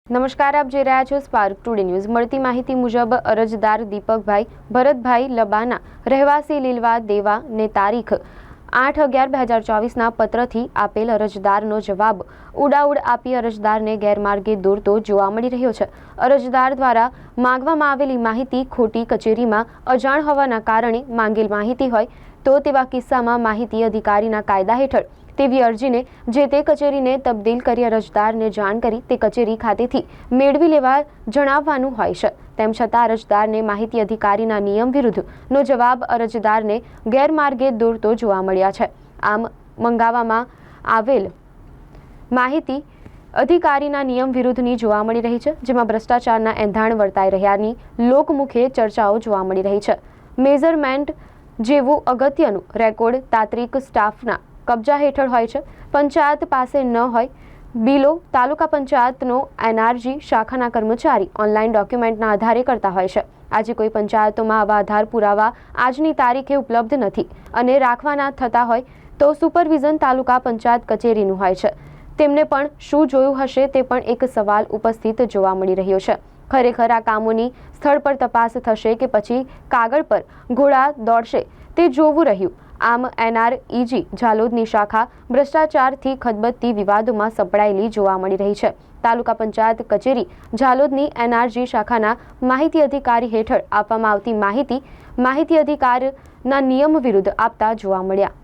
નમસ્કાર, આપ જોઈ રહ્યા છો સ્પાર્ક ટુડે ન્યૂઝ। મળતી માહિતી મુજબ અરજદાર દીપકભાઈ ભરતભાઈ લબાના રહેવાસી લીલવા દેવા ને તારીખ 8/11/2024ના પત્રથી આપેલ અરજદારનો જવાબ ઉડાઉડ આપી અરજદારને ગેરમાર્ગે દોરતો જોવા મળી રહ્યો છે। અરજદાર દ્વારા માંગવામાં આવેલી માહિતી ખોટી કચેરીમાં અજાણ હોવાના કારણે માંગેલ માહિતી હોય તો તેવા કિસ્સામાં માહિતી અધિકારીના કાયદા હેઠળ તેવી અરજીને જે તે કચેરીને તબદીલ કરી અરજદારને જાણ કરી તે કચેરી ખાતેથી મેળવી લેવા જણાવવાનું હોય છે। તેમ છતાં અરજદારને માહિતી અધિકારીના નિયમ વિરુદ્ધનો જવાબ અરજદારને ગેરમાર્ગે દોરતો જોવા મળ્યા છે। આમ મંગાવવામાં આવેલ માહિતી અધિકારીના નિયમ વિરુદ્ધની જોવા મળી રહી છે, જેમાં ભ્રષ્ટાચારના એંધાણ વર્તાઈ રહ્યાની લોકમુખે ચર્ચાઓ જોવા મળી રહી છે। મેઝરમેન્ટ જેવું અગત્યનું રેકોર્ડ તાંત્રિક સ્ટાફના કબજા હેઠળ હોય છે। પંચાયત પાસે ન હોય બિલો તાલુકા પંચાયતનો એનઆરજી શાખાના કર્મચારી ઓનલાઈન ડોક્યુમેન્ટના આધારે કરતા હોય છે। આજે કોઈ પંચાયતોમાં આવા આધાર પુરાવા આજની તારીખે ઉપલબ્ધ નથી અને રાખવાના થતા હોય તો સુપરવિઝન તાલુકા પંચાયત કચેરીનું હોય છે। તેમને પણ શું જોયું હશે તે પણ એક સવાલ ઉપસ્થિત જોવા મળી રહ્યો છે। ખરેખર આ કામોની સ્થળ પર તપાસ થશે કે પછી કાગળ પર ઘોડા દોડશે તે જોવું રહ્યું। આમ એનઆરઈજી ઝાલોદની શાખા ભ્રષ્ટાચારથી ખદબદતી વિવાદોમાં સપડાયેલી જોવા મળી રહી છે। તાલુકા પંચાયત કચેરી ઝાલોદની એનઆરજી શાખાના માહિતી અધિકારી હેઠળ આપવામાં આવતી માહિતી અધિકારના નિયમ વિરુદ્ધ આપતા જોવા મળ્યા।